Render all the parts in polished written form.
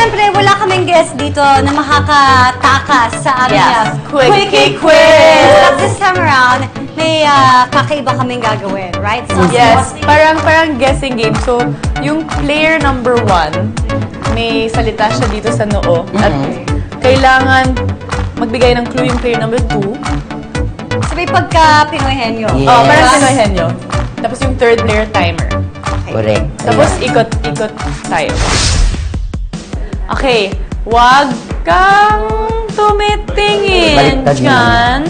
syempre, wala kaming guest dito na makakatakas sa aming Quickie Quiz! But this time around, may kakaiba kaming gagawin, right? So, Yes, parang guessing game. So, yung player number 1, may salita siya dito sa noo. At kailangan magbigay ng clue yung player number 2. So, may pagka-Pinoy-henyo. Yes. Oh, parang Pinoy-henyo. Tapos yung third player timer. Correct. Tapos ikot-ikot tayo. Okay, wag kang tumitingin Baliktad dyan.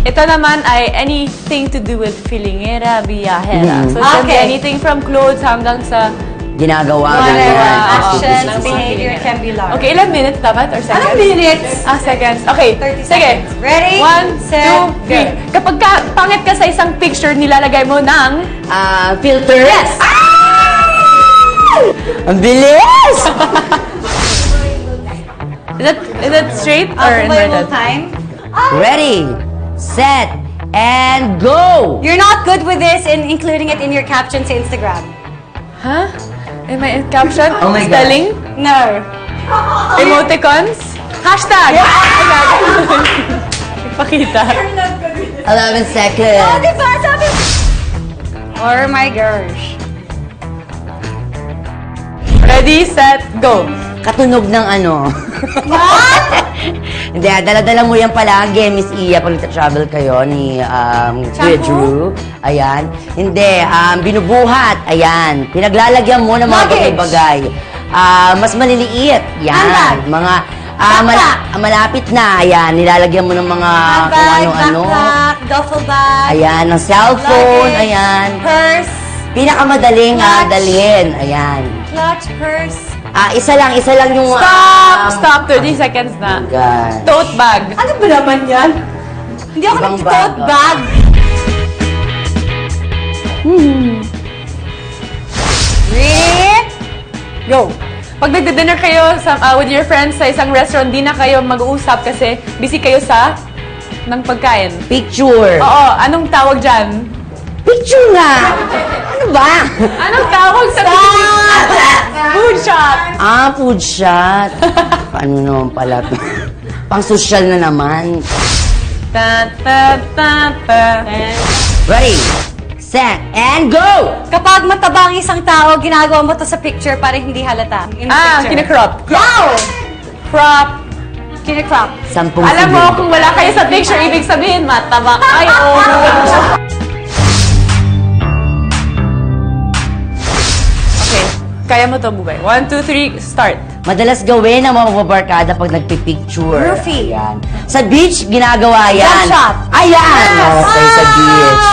Ito naman ay anything to do with filingera, biyahera. So it can be anything from clothes hanggang sa Ginagawa. Whatever. Actions, Actions, behavior can be large. Okay, ilang minutes dapat or seconds? Anong minutes? Seconds. Okay, 30 sige. seconds. Ready? 1, set, 2, 3. Kapag pangit ka sa isang picture, nilalagay mo ng... Filter. Yes! Ang bilis! Is that straight or inverted? Time. Ready, set, and go! You're not good with this in including it in your caption sa Instagram. Huh? Am I in caption? Oh my God. Spelling? No. Emoticons? Hashtag! Ipakita. 11 seconds. Diba? Sabi... Oh my gosh. Ready, set, go! Katunog ng ano. What? Hindi, dala-dala mo yan palagi, Miss Iya, pag nagta-travel kayo ni Kuya Drew. Ayan. Hindi, binubuhat. Ayan. Pinaglalagyan mo ng mga Luggage. bagay-bagay. Mas maliliit. Yan. Handbag. Mga malapit na. Ayan. Nilalagyan mo ng mga kung Handbag, ano-ano. backpack, duffel bag, Ayan. Ng cellphone. luggage, Ayan. purse, Pinakamadaling Clutch. dalhin. Ayan. clutch, purse. Isa lang yung... Stop! 30 seconds na. God. Tote bag. Ano ba naman yan? Hindi ako Ibang nag-tote bag. bag. Ready? Go! Pag nagdi-dinner kayo with your friends sa isang restaurant, di na kayo mag-uusap kasi busy kayo sa ng pagkain. Picture. Oo, anong tawag dyan? Picture nga! Ano ba? Anong tawag sa food shop? Food shot. Paano naman pala to? Pang-social na naman. Ta, ta, ta, ta. Ready, set, and go! Kapag mataba ang isang tao, ginagawa mo to sa picture para hindi halata. In the picture. Kine-crop. Wow! Crop. Kine-crop. 10 Alam mo, segundo. kung wala kayo sa picture, ibig sabihin, mataba kayo. Okay, kaya mo to, Bubay. 1, 2, 3, start. Madalas gawin ng mga mababarkada pag nagpipicture. Roofie. Ayan. Sa beach, ginagawa yan. Jump shot. Ayan! Yes. Okay, sa beach.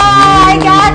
I got